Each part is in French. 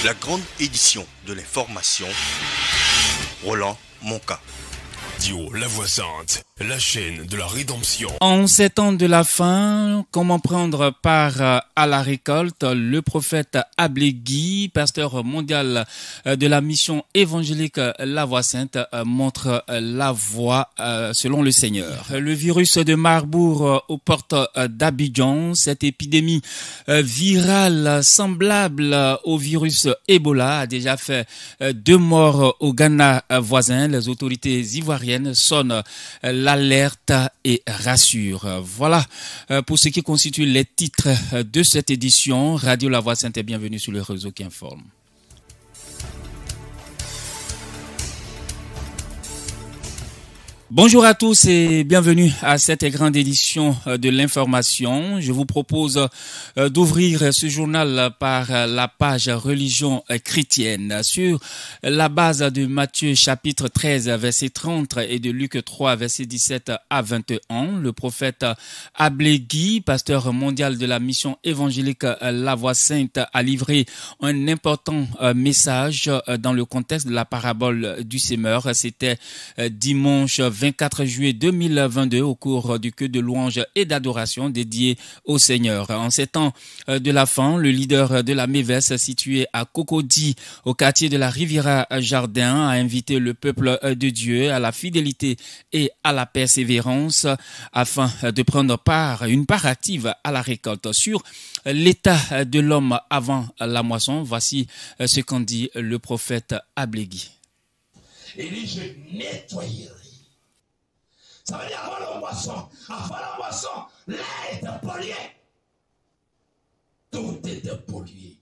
la grande édition de l'information, Roland Monka. Radio La Voix Sainte, la chaîne de la rédemption. En ces temps de la fin, comment prendre part à la récolte? Le prophète Ablégui, pasteur mondial de la mission évangélique La Voix Sainte, montre la voie selon le Seigneur. Le virus de Marbourg aux portes d'Abidjan, cette épidémie virale semblable au virus Ebola a déjà fait 2 morts au Ghana voisin. Les autorités ivoiriennes sonnent l'alerte et rassurent. Voilà pour ce qui constitue les titres de cette édition. Radio La Voix Sainte est bienvenue sur le réseau qui informe. Bonjour à tous et bienvenue à cette grande édition de l'information. Je vous propose d'ouvrir ce journal par la page religion chrétienne. Sur la base de Matthieu chapitre 13 verset 30 et de Luc 3 verset 17 à 21, le prophète Ablégui, pasteur mondial de la mission évangélique La Voix Sainte, a livré un important message dans le contexte de la parabole du semeur. C'était dimanche 24 juillet 2022 au cours du culte de louange et d'adoration dédié au Seigneur. En ces temps de la fin, le leader de la MEVES situé à Cocody, au quartier de la Riviera Jardin, a invité le peuple de Dieu à la fidélité et à la persévérance afin de prendre une part active à la récolte. Sur l'état de l'homme avant la moisson, voici ce qu'en dit le prophète Ablégui. Il dit, je nettoyerai. Ça veut dire avant la moisson, l'air était pollué. Tout était pollué.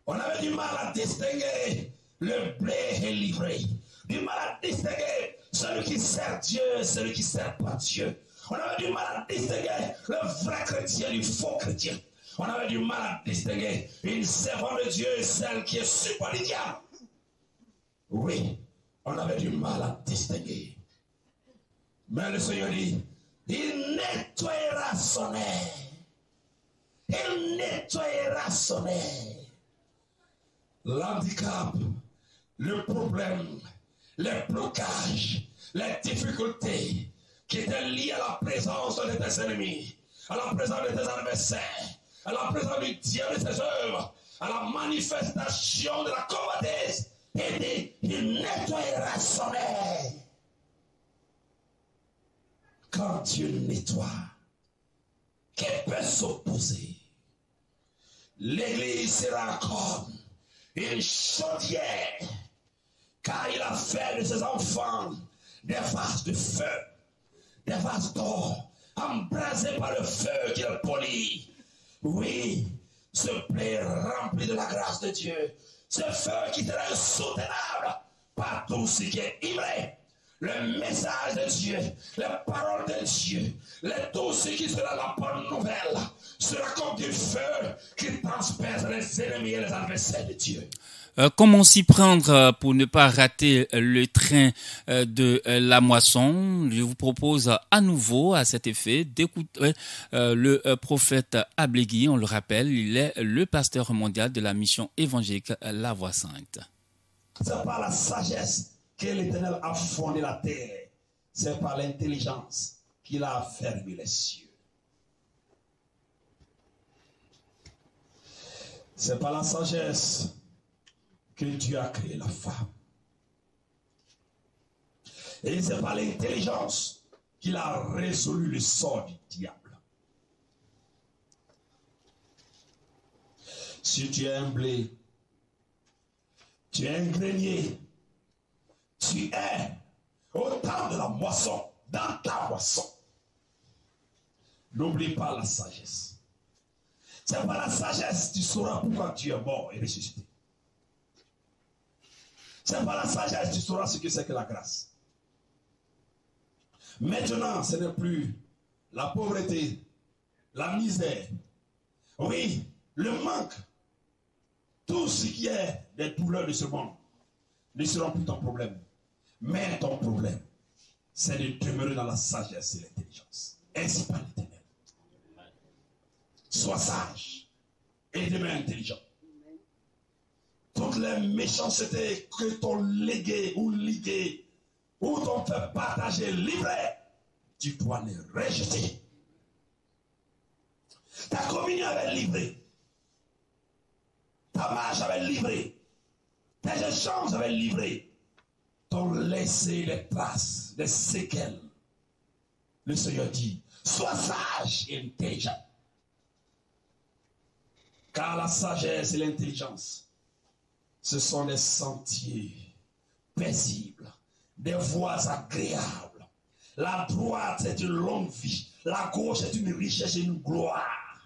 On avait du mal à distinguer le blé et l'ivraie. Du mal à distinguer celui qui sert Dieu et celui qui ne sert pas Dieu. On avait du mal à distinguer le vrai chrétien du faux chrétien. On avait du mal à distinguer une servante de Dieu et celle qui est super du diable. Oui, on avait du mal à distinguer. Mais le Seigneur dit, il nettoyera son air. Il nettoyera son air. L'handicap, le problème, les blocages, les difficultés qui étaient liées à la présence de tes ennemis, à la présence de tes adversaires, à la présence du diable de tes œuvres, à la manifestation de la convoitise, il dit, il nettoyera son air. Quand Dieu nettoie, qui peut s'opposer? L'église sera comme une chaudière, car il a fait de ses enfants des vases de feu, des vases d'or, embrasés par le feu qui le polit. Oui, ce blé rempli de la grâce de Dieu, ce feu qui sera insoutenable par tout ce qui est ivraie. Le message de Dieu, la parole de Dieu, tout ce qui sera la bonne nouvelle, sera comme du feu qui transperce les ennemis et les adversaires de Dieu. Comment s'y prendre pour ne pas rater le train de la moisson? Je vous propose à nouveau, à cet effet, d'écouter le prophète Ablégui. On le rappelle, il est le pasteur mondial de la mission évangélique La Voix Sainte. C'est par la sagesse que l'Éternel a fondé la terre. C'est par l'intelligence qu'il a fermé les cieux. C'est par la sagesse que Dieu a créé la femme. Et c'est par l'intelligence qu'il a résolu le sort du diable. Si tu es un blé, tu es un grenier, tu es au temps de la moisson, dans ta moisson. N'oublie pas la sagesse. C'est par la sagesse que tu sauras pourquoi tu es mort et ressuscité. C'est par la sagesse que tu sauras ce que c'est que la grâce. Maintenant, ce n'est plus la pauvreté, la misère, oui, le manque, tout ce qui est des douleurs de ce monde ne seront plus ton problème. Mais ton problème, c'est de demeurer dans la sagesse et l'intelligence. Ainsi par l'Éternel. Sois sage et demeure intelligent. toutes les méchancetés que ton légué ou ligué ou ton peuple partagé, livré, tu dois les rejeter. Ta communion avait livré. Ta marche avait livré. Tes échanges avaient livré. T'ont laissé les traces, les séquelles. Le Seigneur dit, sois sage et intelligent. Car la sagesse et l'intelligence, ce sont des sentiers paisibles, des voies agréables. La droite, c'est une longue vie. La gauche, c'est une richesse et une gloire.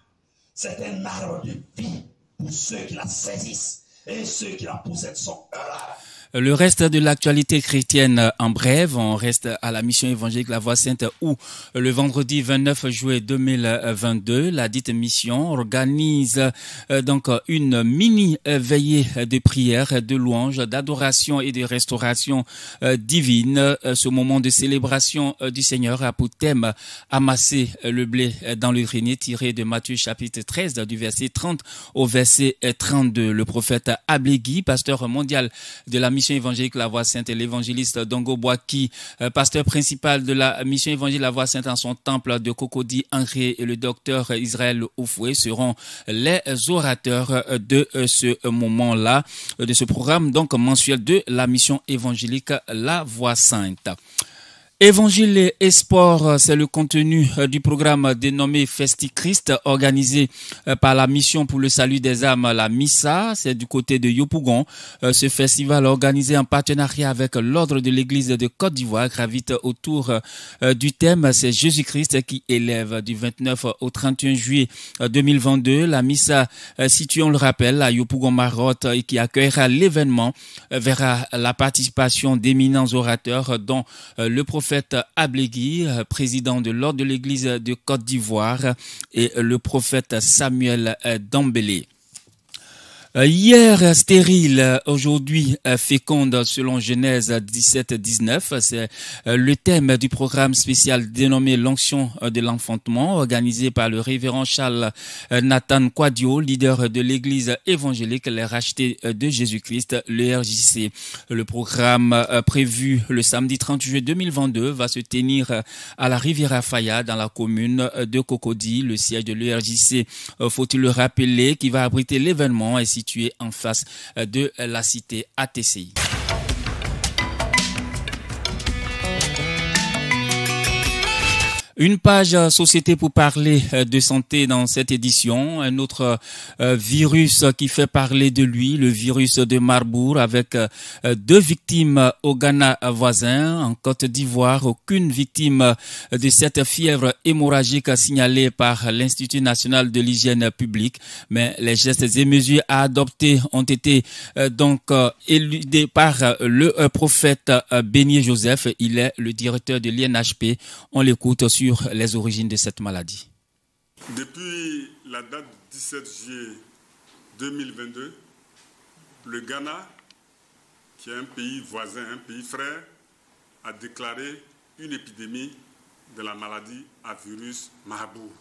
C'est un arbre de vie pour ceux qui la saisissent. Et ceux qui la possèdent sont heureux. Le reste de l'actualité chrétienne en bref, on reste à la mission évangélique La Voix Sainte où le vendredi 29 juillet 2022, la dite mission organise donc une mini veillée de prière, de louange, d'adoration et de restauration divine. Ce moment de célébration du Seigneur a pour thème amasser le blé dans le grenier, tiré de Matthieu chapitre 13 du verset 30 au verset 32. Le prophète Ablégui, pasteur mondial de la mission évangélique La Voix Sainte, et l'évangéliste Dongo Boaki, pasteur principal de la mission évangélique La Voix Sainte en son temple de Cocody Henri, et le docteur Israël Oufoué seront les orateurs de ce moment-là, de ce programme donc mensuel de la mission évangélique La Voix Sainte. Évangile et sport, c'est le contenu du programme dénommé Festi Christ, organisé par la Mission pour le salut des âmes, la MISA. C'est du côté de Yopougon. Ce festival organisé en partenariat avec l'Ordre de l'Église de Côte d'Ivoire gravite autour du thème, c'est Jésus-Christ qui élève. Du 29 au 31 juillet 2022. La MISA, située, on le rappelle, à Yopougon-Marotte, et qui accueillera l'événement, verra la participation d'éminents orateurs, dont le prophète Ablégui, président de l'Ordre de l'Église de Côte d'Ivoire, et le prophète Samuel Dambélé. Hier stérile, aujourd'hui féconde selon Genèse 17-19, c'est le thème du programme spécial dénommé l'onction de l'enfantement, organisé par le révérend Charles Nathan Quadio, leader de l'église évangélique Les Rachetés de Jésus-Christ, l'ERJC. Le programme prévu le samedi 30 juillet 2022 va se tenir à la Riviera Faya dans la commune de Cocody. Le siège de l'ERJC, faut-il le rappeler, qui va abriter l'événement est situé en face de la cité ATCI. Une page société pour parler de santé dans cette édition. Un autre virus qui fait parler de lui, le virus de Marbourg, avec 2 victimes au Ghana voisin. En Côte d'Ivoire, aucune victime de cette fièvre hémorragique signalée par l'Institut national de l'hygiène publique. Mais les gestes et mesures à adopter ont été donc éludés par le prophète Bénier Joseph. Il est le directeur de l'INHP. On l'écoute sur les origines de cette maladie. Depuis la date du 17 juillet 2022, le Ghana, qui est un pays voisin, un pays frère, a déclaré une épidémie de la maladie à virus Marbourg.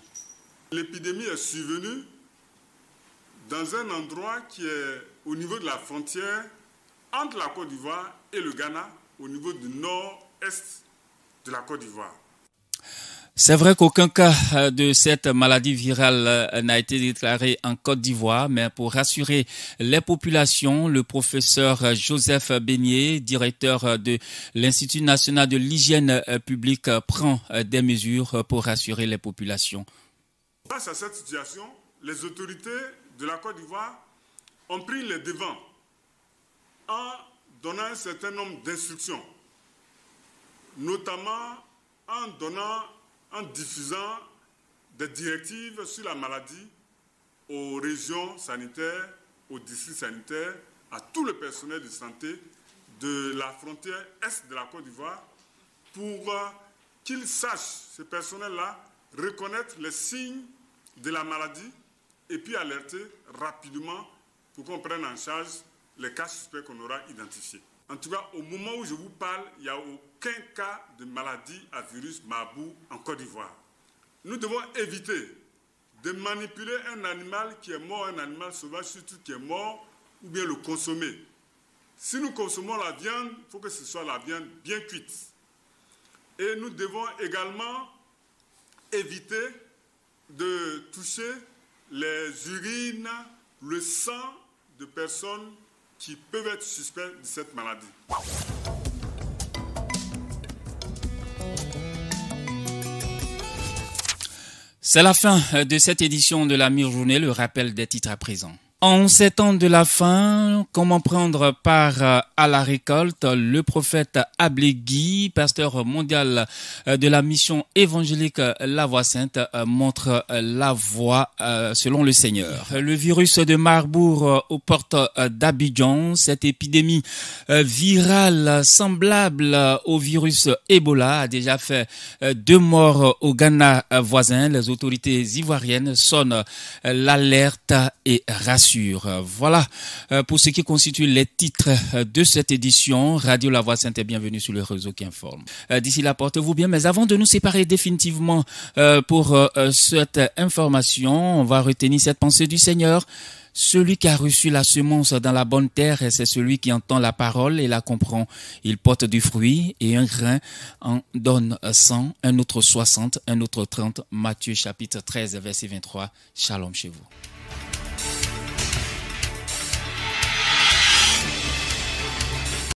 L'épidémie est survenue dans un endroit qui est au niveau de la frontière entre la Côte d'Ivoire et le Ghana, au niveau du nord-est de la Côte d'Ivoire. C'est vrai qu'aucun cas de cette maladie virale n'a été déclaré en Côte d'Ivoire, mais pour rassurer les populations, le professeur Joseph Bénier, directeur de l'Institut national de l'hygiène publique, prend des mesures pour rassurer les populations. Face à cette situation, les autorités de la Côte d'Ivoire ont pris les devants en donnant un certain nombre d'instructions, notamment en diffusant des directives sur la maladie aux régions sanitaires, aux districts sanitaires, à tout le personnel de santé de la frontière est de la Côte d'Ivoire pour qu'ils sachent, ce personnel-là, reconnaître les signes de la maladie et puis alerter rapidement pour qu'on prenne en charge les cas suspects qu'on aura identifiés. En tout cas, au moment où je vous parle, il n'y a aucun cas de maladie à virus Marbourg en Côte d'Ivoire. Nous devons éviter de manipuler un animal qui est mort, un animal sauvage surtout qui est mort, ou bien le consommer. Si nous consommons la viande, il faut que ce soit la viande bien cuite. Et nous devons également éviter de toucher les urines, le sang de personnes qui peuvent être suspectes de cette maladie. C'est la fin de cette édition de la Mi-Journée, le rappel des titres à présent. En ces temps de la fin, comment prendre part à la récolte? Le prophète Ablégui, pasteur mondial de la mission évangélique La Voix Sainte, montre la voie selon le Seigneur. Le virus de Marbourg aux portes d'Abidjan, cette épidémie virale semblable au virus Ebola a déjà fait 2 morts au Ghana voisin. Les autorités ivoiriennes sonnent l'alerte et rassurent. Voilà pour ce qui constitue les titres de cette édition. Radio La Voix Sainte est bienvenue sur le réseau qui informe. D'ici là, portez-vous bien. Mais avant de nous séparer définitivement pour cette information, on va retenir cette pensée du Seigneur. Celui qui a reçu la semence dans la bonne terre, c'est celui qui entend la parole et la comprend. Il porte du fruit et un grain en donne 100, un autre 60, un autre 30. Matthieu chapitre 13, verset 23. Shalom chez vous.